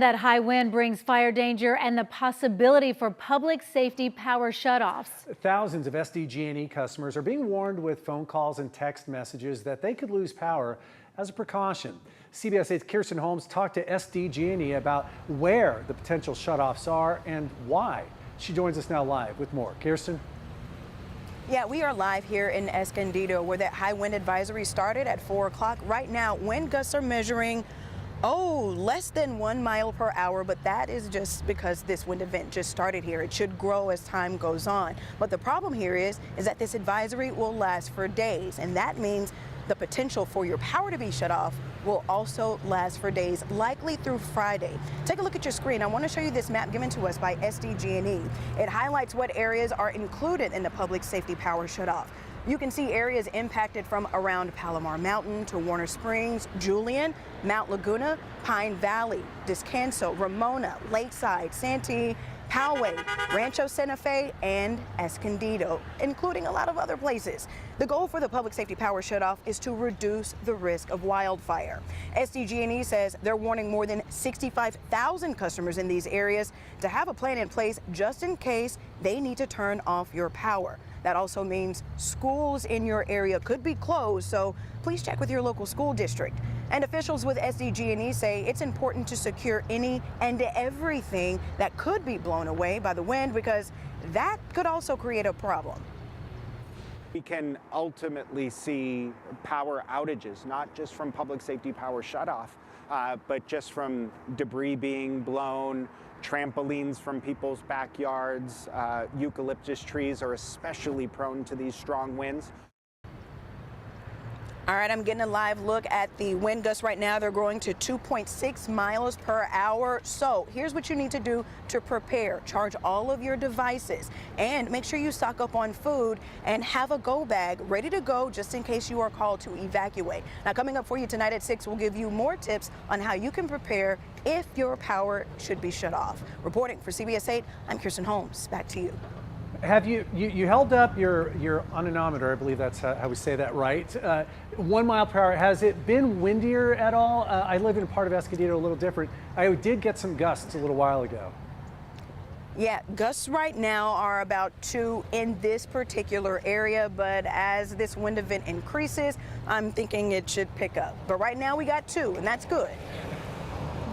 That high wind brings fire danger and the possibility for public safety power shutoffs. Thousands of SDG&E customers are being warned with phone calls and text messages that they could lose power as a precaution. CBS 8's Kirsten Holmes talked to SDG&E about where the potential shutoffs are and why. She joins us now live with more. Kirsten? Yeah, we are live here in Escondido where that high wind advisory started at 4 o'clock. Right now, wind gusts are measuring less than 1 mile per hour, but that is just because this wind event just started here. It should grow as time goes on. But the problem here is that this advisory will last for days, and that means the potential for your power to be shut off will also last for days, likely through Friday. Take a look at your screen. I want to show you this map given to us by SDG&E. It highlights what areas are included in the public safety power shutoff. You can see areas impacted from around Palomar Mountain to Warner Springs, Julian, Mount Laguna, Pine Valley, Descanso, Ramona, Lakeside, Santee, Poway, Rancho Santa Fe, and Escondido, including a lot of other places. The goal for the public safety power shutoff is to reduce the risk of wildfire. SDG&E says they're warning more than 65,000 customers in these areas to have a plan in place just in case they need to turn off your power. That also means schools in your area could be closed, so please check with your local school district. And officials with SDG&E say it's important to secure any and everything that could be blown away by the wind, because that could also create a problem. We can ultimately see power outages, not just from public safety power shutoff, but just from debris being blown, trampolines from people's backyards. Eucalyptus trees are especially prone to these strong winds. All right, I'm getting a live look at the wind gusts right now. They're growing to 2.6 miles per hour. So here's what you need to do to prepare. Charge all of your devices and make sure you stock up on food and have a go bag ready to go just in case you are called to evacuate. Now, coming up for you tonight at 6, we'll give you more tips on how you can prepare if your power should be shut off. Reporting for CBS 8, I'm Kirsten Holmes. Back to you. Have you held up your anemometer? I believe that's how we say that, right? 1 mile per hour. Has it been windier at all? I live in a part of Escondido a little different. I did get some gusts a little while ago. Yeah, gusts right now are about 2 in this particular area, but as this wind event increases, I'm thinking it should pick up. But right now we got 2, and that's good.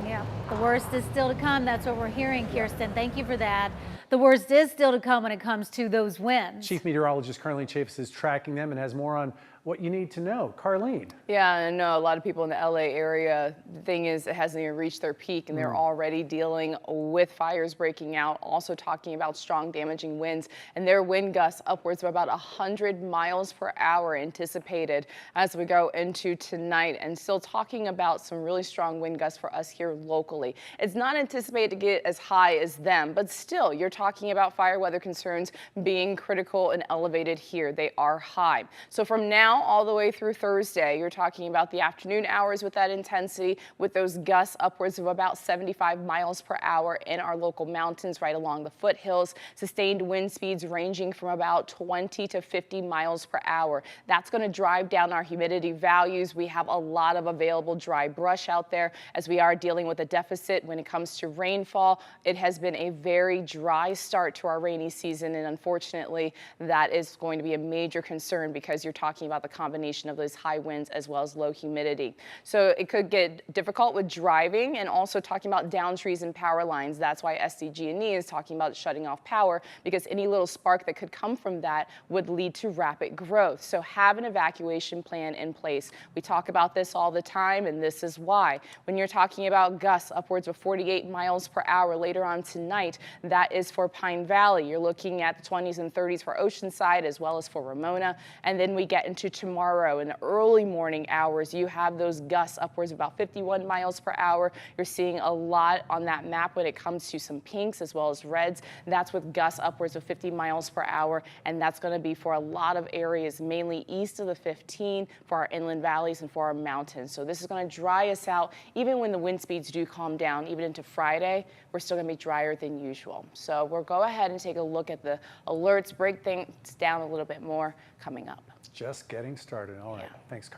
Yeah, the worst is still to come. That's what we're hearing, Kirsten. Thank you for that. The worst is still to come when it comes to those winds. Chief Meteorologist Carlene Chaffetz is tracking them and has more on what you need to know. Carlene. Yeah, I know a lot of people in the LA area. The thing is, it hasn't even reached their peak and they're already dealing with fires breaking out, also talking about strong damaging winds, and their wind gusts upwards of about 100 miles per hour anticipated as we go into tonight, and still talking about some really strong wind gusts for us here locally. It's not anticipated to get as high as them, but still you're talking about fire weather concerns being critical and elevated here. They are high. So from now all the way through Thursday, you're talking about the afternoon hours with that intensity, with those gusts upwards of about 75 miles per hour in our local mountains right along the foothills. Sustained wind speeds ranging from about 20 to 50 miles per hour. That's going to drive down our humidity values. We have a lot of available dry brush out there as we are dealing with a deficit when it comes to rainfall. It has been a very dry start to our rainy season, and unfortunately that is going to be a major concern because you're talking about the combination of those high winds as well as low humidity. So it could get difficult with driving, and also talking about down trees and power lines. That's why SDG&E is talking about shutting off power, because any little spark that could come from that would lead to rapid growth. So have an evacuation plan in place. We talk about this all the time, and this is why. When you're talking about gusts upwards of 48 miles per hour later on tonight, that is for Pine Valley. You're looking at the 20s and 30s for Oceanside as well as for Ramona. And then we get into tomorrow in the early morning hours, you have those gusts upwards of about 51 miles per hour. You're seeing a lot on that map when it comes to some pinks as well as reds. That's with gusts upwards of 50 miles per hour, and that's going to be for a lot of areas, mainly east of the 15 for our inland valleys and for our mountains. So this is going to dry us out. Even when the wind speeds do calm down, even into Friday, we're still going to be drier than usual. So we'll go ahead and take a look at the alerts, break things down a little bit more coming up. Just getting started. All right. Yeah. Thanks, Carl.